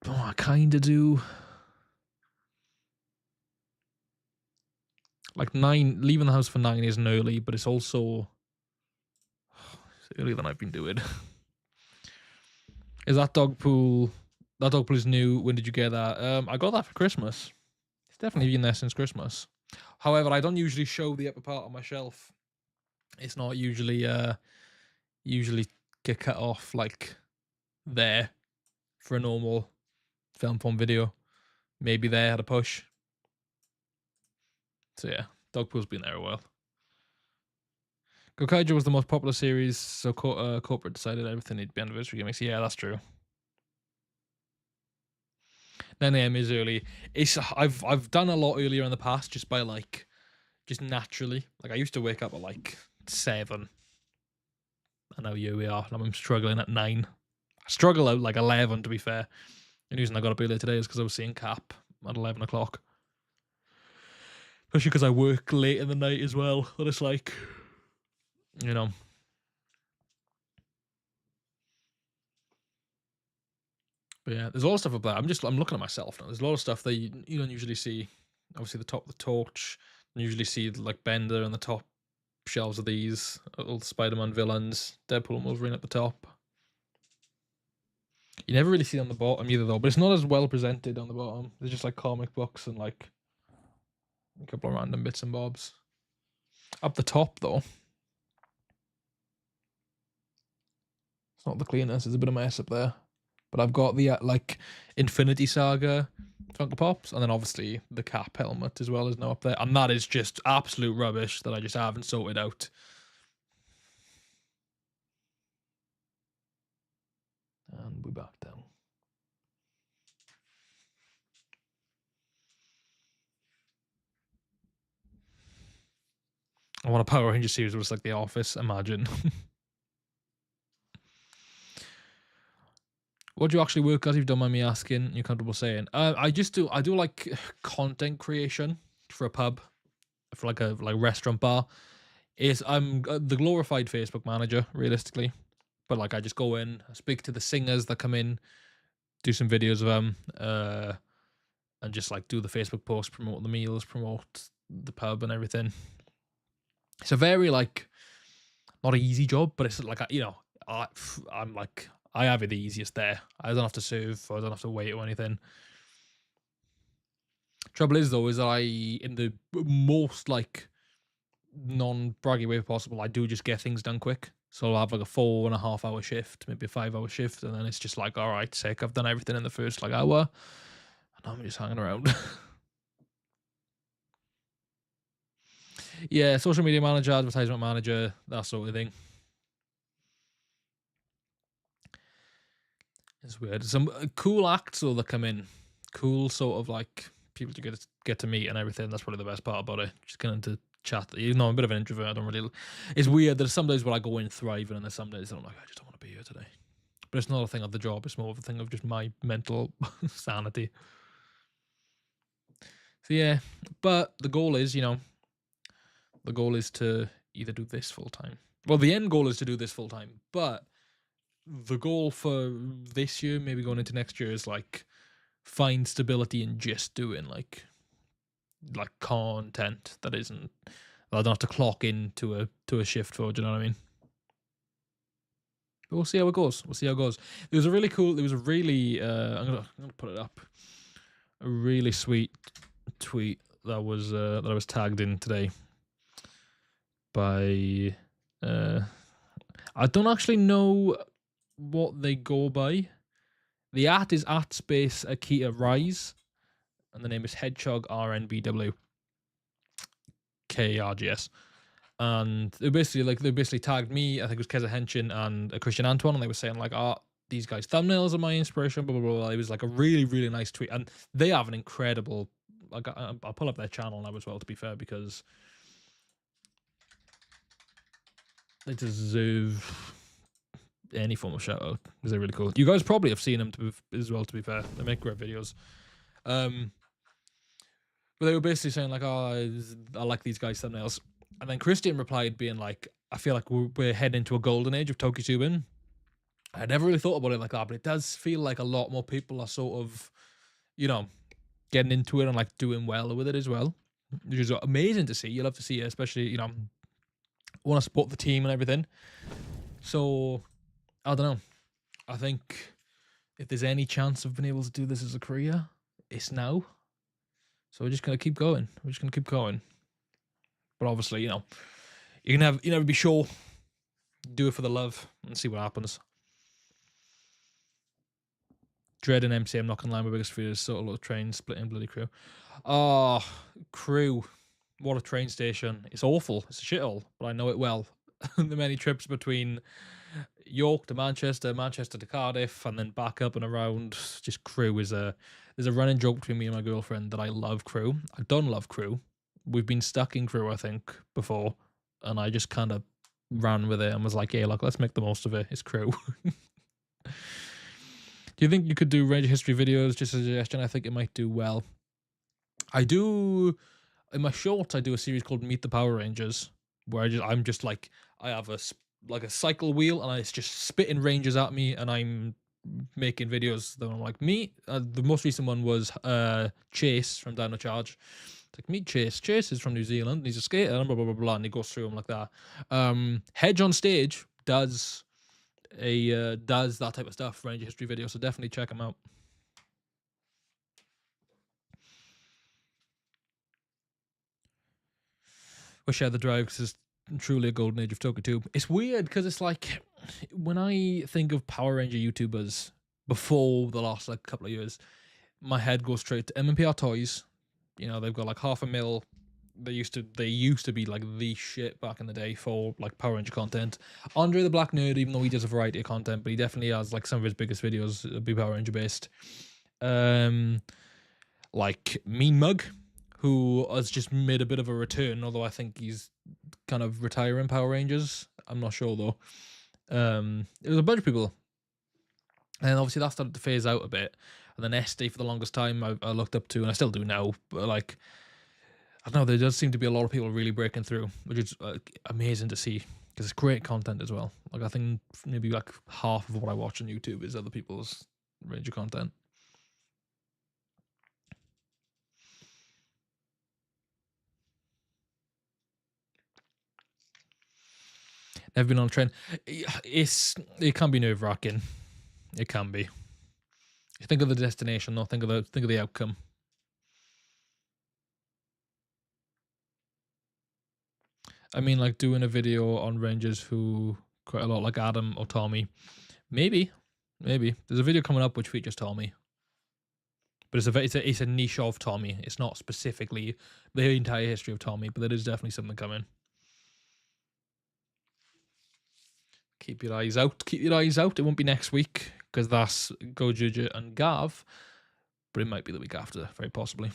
Oh, I kind of do. Like 9, leaving the house for 9 isn't early, but it's also it's earlier than I've been doing. Is that dog pool? That dog pool is new. When did you get that? I got that for Christmas. It's definitely been there since Christmas. However, I don't usually show the upper part of my shelf. It's not usually get cut off like there for a normal film form video. Maybe they had a push. So yeah, Dogpool's been there a while. Gokaiger was the most popular series, so corporate decided everything needed to be anniversary gimmicks. Yeah, that's true. 9 a.m. is early. I've done a lot earlier in the past just by just naturally. Like I used to wake up at 7. And now here we are, and I'm struggling at 9. I struggle at 11 to be fair. The reason I got up earlier today is because I was seeing Cap at 11 o'clock. Especially because I work late in the night as well. And it's like, you know. But yeah, there's a lot of stuff up there. I'm looking at myself now. There's a lot of stuff that you don't usually see. Obviously, the top of the torch. You usually see Bender on the top shelves of these. All the Spider-Man villains. Deadpool and Wolverine at the top. You never really see it on the bottom either, though. But it's not as well presented on the bottom. There's just comic books and a couple of random bits and bobs. Up the top, though, it's not the cleanest. There's a bit of mess up there. But I've got the Infinity Saga Funko Pops, and then obviously the Cap helmet as well is now up there, and that is just absolute rubbish that I just haven't sorted out. And we're back down. I want a Power Ranger series where it's like The Office. Imagine. What do you actually work as? If you don't mind me asking, you're comfortable saying. I do content creation for a pub, for a restaurant bar. I'm the glorified Facebook manager, realistically, but I just go in, I speak to the singers that come in, do some videos of them, and just do the Facebook posts, promote the meals, promote the pub and everything. It's a very not an easy job, but it's I have it the easiest there. I don't have to serve, I don't have to wait or anything. Trouble is though, is I in the most non-braggy way possible, I do just get things done quick. So I'll have a 4.5 hour shift, maybe a 5 hour shift, and then it's just all right, sick. I've done everything in the first hour, and I'm just hanging around. Yeah, social media manager, advertisement manager, that sort of thing. It's weird. Some cool acts though that come in, cool sort of like people to get to meet and everything. That's probably the best part about it. Just getting to chat. You know, I'm a bit of an introvert. I don't really. It's weird. There's some days where I go in thriving, and there's some days that I'm like, I just don't want to be here today. But it's not a thing of the job. It's more of a thing of just my mental sanity. So yeah, but the goal is, the goal is to either do this full time. Well, the end goal is to do this full time, but the goal for this year, maybe going into next year, is like find stability in just doing like content that isn't. I don't have to clock into a shift for. Do you know what I mean? But we'll see how it goes. We'll see how it goes. There was a really cool. There was a really. I'm gonna put it up. A really sweet tweet that I was tagged in today by. I don't actually know what they go by. The @ is @ Akita Rise, and the name is Hedgehog RNBW KRGS. And they basically tagged me. I think it was Keza Henshin and Christian Antoine, and they were saying like, these guys' thumbnails are my inspiration. Blah blah blah. It was like a really really nice tweet, and they have an incredible. I'll pull up their channel now as well, to be fair, because they deserve any form of shout out because they're really cool. You guys probably have seen them as well, to be fair. They make great videos. But they were basically saying like, I like these guys' thumbnails. And then Christian replied being like, I feel like we're heading into a golden age of TokiTubing. I never really thought about it like that, but it does feel like a lot more people are sort of, getting into it and like doing well with it as well, which is amazing to see. You love to see it, especially, want to support the team and everything. So, I don't know. I think if there's any chance of being able to do this as a career, it's now. So we're just going to keep going. But obviously, you never be sure. Do it for the love and see what happens. Dread and MC, I'm not gonna lie, my biggest fear is sort of little train splitting bloody Crew. Crew. What a train station. It's awful. It's a shithole, but I know it well. The many trips between York to Manchester, Manchester to Cardiff, and then back up and around. Just Crew is there's a running joke between me and my girlfriend that I love Crew. I don't love Crew. We've been stuck in Crew, I think, before, and I just kind of ran with it and was like, yeah, look, let's make the most of it. It's Crew. Do you think you could do Ranger history videos? Just a suggestion. I think it might do well. I do, in my shorts, I do a series called Meet the Power Rangers, where I'm just like, I have a cycle wheel and it's just spitting Rangers at me, and I'm making videos that I'm like, meet. The most recent one was Chase from Dino Charge. It's like, meet Chase. Chase is from New Zealand. And he's a skater, and blah blah blah blah, and he goes through them like that. Hedge on Stage does that type of stuff, Ranger history video, so definitely check them out. We share the drive because it's truly a golden age of TokiTube. It's weird because it's like, when I think of Power Ranger YouTubers before the last like couple of years, my head goes straight to MMPR Toys. They've got like 500,000. They used to be like the shit back in the day for like Power Ranger content. Andre the Black Nerd, even though he does a variety of content, but he definitely has like some of his biggest videos be Power Ranger based. Like Mean Mug, who has just made a bit of a return, although I think he's kind of retiring Power Rangers. I'm not sure though. It was a bunch of people, and obviously that started to phase out a bit. And then SD for the longest time I looked up to, and I still do now, but like, I don't know, there does seem to be a lot of people really breaking through, which is amazing to see, because it's great content as well. Like, I think maybe like half of what I watch on YouTube is other people's Ranger content. Never been on a train. It can be nerve-wracking. It can be. You think of the destination, not think of the outcome. I mean, like doing a video on Rangers who quite a lot, like Adam or Tommy. Maybe. There's a video coming up which features Tommy, but it's a niche of Tommy. It's not specifically the entire history of Tommy, but there is definitely something coming. Keep your eyes out. It won't be next week because that's Go Juju and Gav, but it might be the week after, very possibly.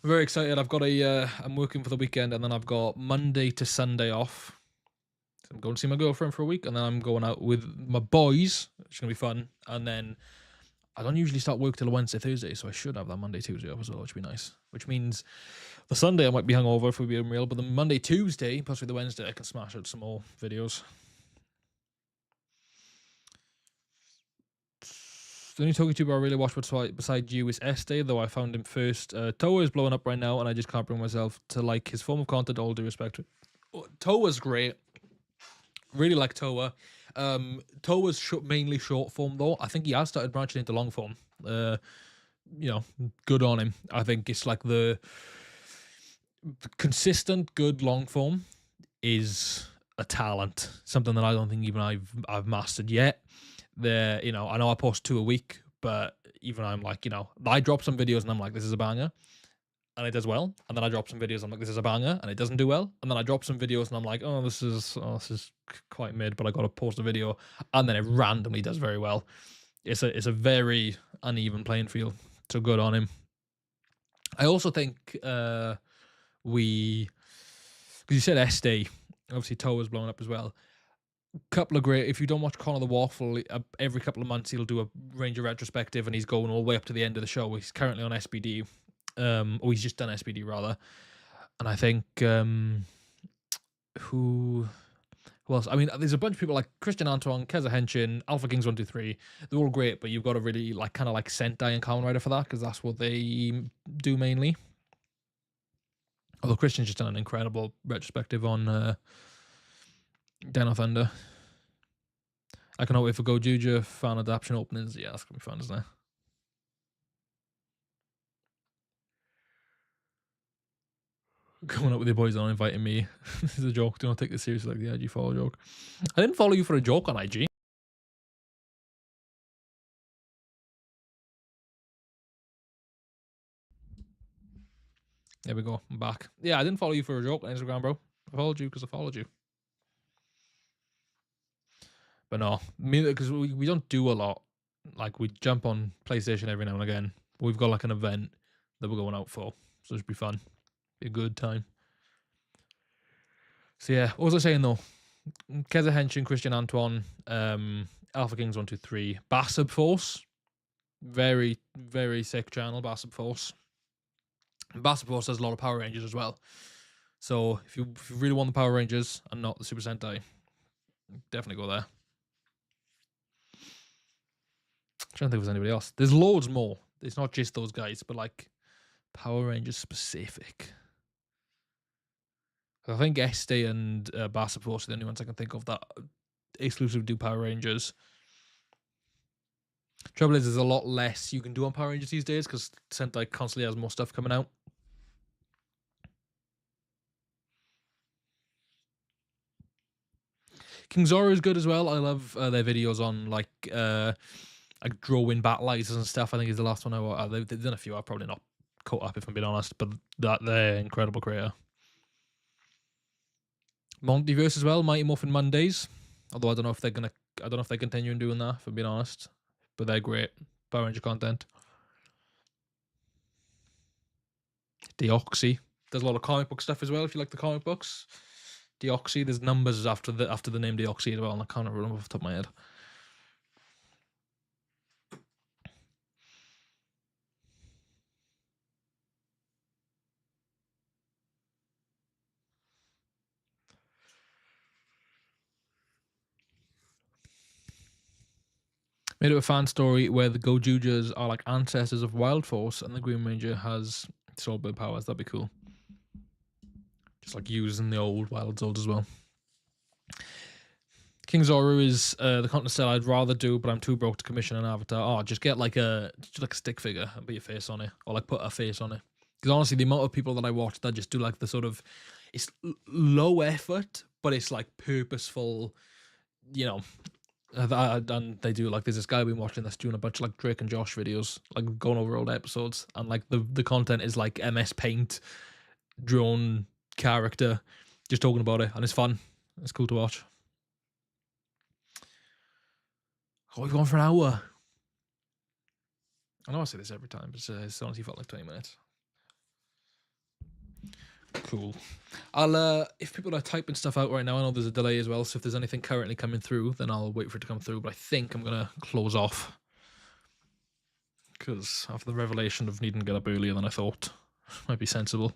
I'm very excited. I've got I'm working for the weekend, and then I've got Monday to Sunday off. So I'm going to see my girlfriend for a week, and then I'm going out with my boys, which is going to be fun. And then I don't usually start work till Wednesday, Thursday, so I should have that Monday, Tuesday off as well, which would be nice. Which means the Sunday I might be hungover if we're being real, but the Monday, Tuesday, possibly the Wednesday, I can smash out some more videos. The only Toki YouTuber I really watch beside you is Este, though I found him first. Toa is blowing up right now, and I just can't bring myself to like his form of content, all due respect. Toa's great. Really like Toa. Toa's mainly short form, though. I think he has started branching into long form. You know, good on him. I think it's like the consistent good long form is a talent, something that I don't think even I've mastered yet. You know, I know I post 2 a week, but even I'm like, you know, I drop some videos and I'm like, this is a banger, and it does well. And then I drop some videos and I'm like, this is a banger, and it doesn't do well. And then I drop some videos and I'm like, oh, this is quite mid, but I got to post a video, and then it randomly does very well. It's a very uneven playing field. So good on him. I also think because you said Este, obviously Toa's blowing up as well. Couple of great. If you don't watch Connor the Waffle, every couple of months he'll do a Ranger retrospective, and he's going all the way up to the end of the show. He's currently on SBD, or he's just done SBD rather. And I think who else? I mean, there's a bunch of people like Christian Antoine, Keza Henshin, Alpha Kings 123. They're all great, but you've got to really like kind of like Sentai and Kamen Rider for that, because that's what they do mainly. Although Christian's just done an incredible retrospective on Dino Thunder. I cannot wait for Go Juju fan adaptation openings. Yeah, that's gonna be fun, isn't it? Going up with your boys on inviting me. This is a joke. Do not take this seriously, like the IG follow joke. I didn't follow you for a joke on IG. There we go. I'm back. Yeah, I didn't follow you for a joke on Instagram, bro. I followed you because I followed you. But no, because we don't do a lot. Like, we jump on PlayStation every now and again. We've got like an event that we're going out for, so it should be fun. Be a good time. So yeah, what was I saying though? Keza Henshin, Christian Antoine, Alpha Kings 123, Bassab Force. Very, very sick channel, Bassab Force. Bassab Force has a lot of Power Rangers as well. So if you really want the Power Rangers and not the Super Sentai, definitely go there. I'm trying to think if there's anybody else. There's loads more. It's not just those guys, but like Power Rangers specific. I think Este and Bassab Force are the only ones I can think of that exclusively do Power Rangers. Trouble is, there's a lot less you can do on Power Rangers these days because Sentai constantly has more stuff coming out. King Zoro is good as well. I love their videos on like drawing battle lasers and stuff. I think is the last one they've done a few. I've probably not caught up if I'm being honest, but they're incredible creator. Multiverse as well, Mighty Morphin Mondays. Although I don't know if they're continuing doing that, if I'm being honest. But they're great. Power Ranger content. Deoxy. There's a lot of comic book stuff as well, if you like the comic books. Deoxy, there's numbers after the name Deoxy as well, and I can't remember off the top of my head. Made up a fan story where the Gojujas are like ancestors of Wild Force, and the Green Ranger has Soulbird powers. That'd be cool. Just like using the old Wild Souls as well. King Zoro is the content style I'd rather do, but I'm too broke to commission an avatar. Oh, just get like a stick figure and put your face on it, or like put a face on it. Because honestly, the amount of people that I watch that just do like the sort of, it's low effort, but it's like purposeful, you know. And they do like, there's this guy we've been watching that's doing a bunch of like Drake and Josh videos, like going over old episodes, and like the content is like MS Paint, drone character, just talking about it, and it's fun. It's cool to watch. Oh, we've gone for an hour. I know I say this every time, but it's honestly felt like 20 minutes. Cool. I'll if people are typing stuff out right now, I know there's a delay as well, so if there's anything currently coming through, then I'll wait for it to come through, but I think I'm gonna close off. Because after the revelation of needing to get up earlier than I thought, might be sensible.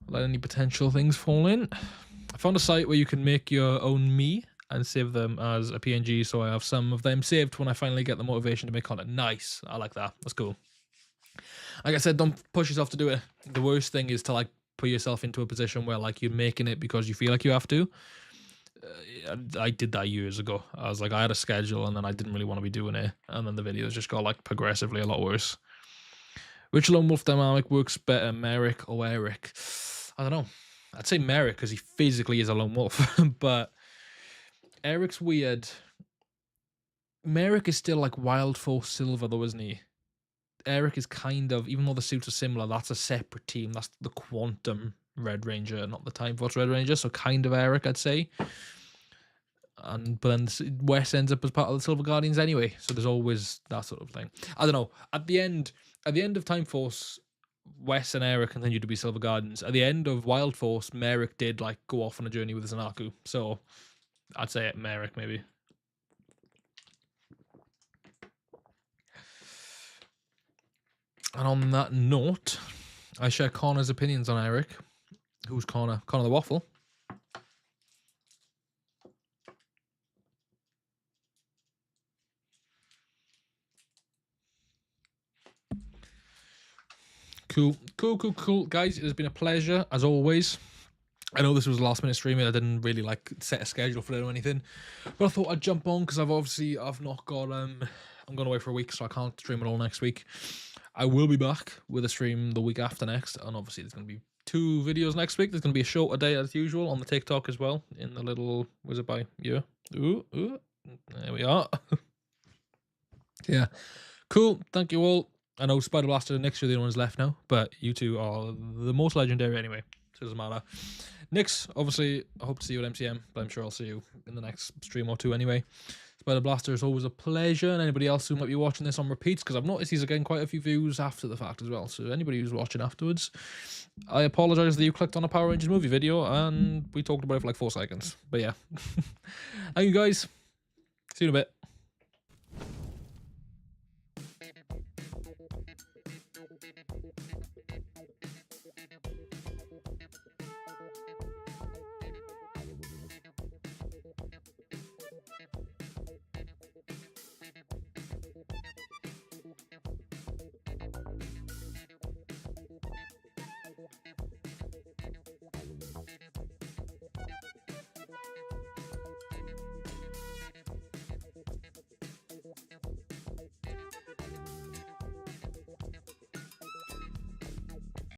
Let any potential things fall in. I found a site where you can make your own me and save them as a PNG, so I have some of them saved when I finally get the motivation to make content. Nice. I like that. That's cool. Like I said, don't push yourself to do it. The worst thing is to like put yourself into a position where like you're making it because you feel like you have to. I did that years ago. I was like, I had a schedule and then I didn't really want to be doing it, and then the videos just got like progressively a lot worse. Which lone wolf dynamic works better, Merrick or Eric? I don't know. I'd say Merrick because he physically is a lone wolf, but Eric's weird. Merrick is still like Wild Force Silver though, isn't he? Eric is kind of, even though the suits are similar, that's a separate team. That's the Quantum Red Ranger, not the Time Force Red Ranger, so kind of Eric, I'd say. But then Wes ends up as part of the Silver Guardians anyway, so there's always that sort of thing. I don't know. At the end of Time Force, Wes and Eric continued to be Silver Guardians. At the end of Wild Force, Merrick did like go off on a journey with Zanaku, so I'd say Merrick maybe. And on that note, I share Connor's opinions on Eric. Who's Connor? Connor the Waffle. Cool. Guys, it has been a pleasure, as always. I know this was a last minute stream, and I didn't really like set a schedule for it or anything, but I thought I'd jump on because I've not got I'm going away for a week, so I can't stream it all next week. I will be back with a stream the week after next, and obviously there's going to be 2 videos next week. There's going to be a shorter day as usual on the TikTok as well, in the little, was it by year? Ooh, there we are. Yeah, cool, thank you all. I know Spider Blaster and Nyx are the only ones left now, but you two are the most legendary anyway, so it doesn't matter. Nyx, obviously, I hope to see you at MCM, but I'm sure I'll see you in the next stream or 2 anyway. Spider Blaster is always a pleasure, and anybody else who might be watching this on repeats, because I've noticed he's getting quite a few views after the fact as well, so anybody who's watching afterwards, I apologise that you clicked on a Power Rangers movie video, and we talked about it for like 4 seconds, but yeah. Thank you guys, see you in a bit.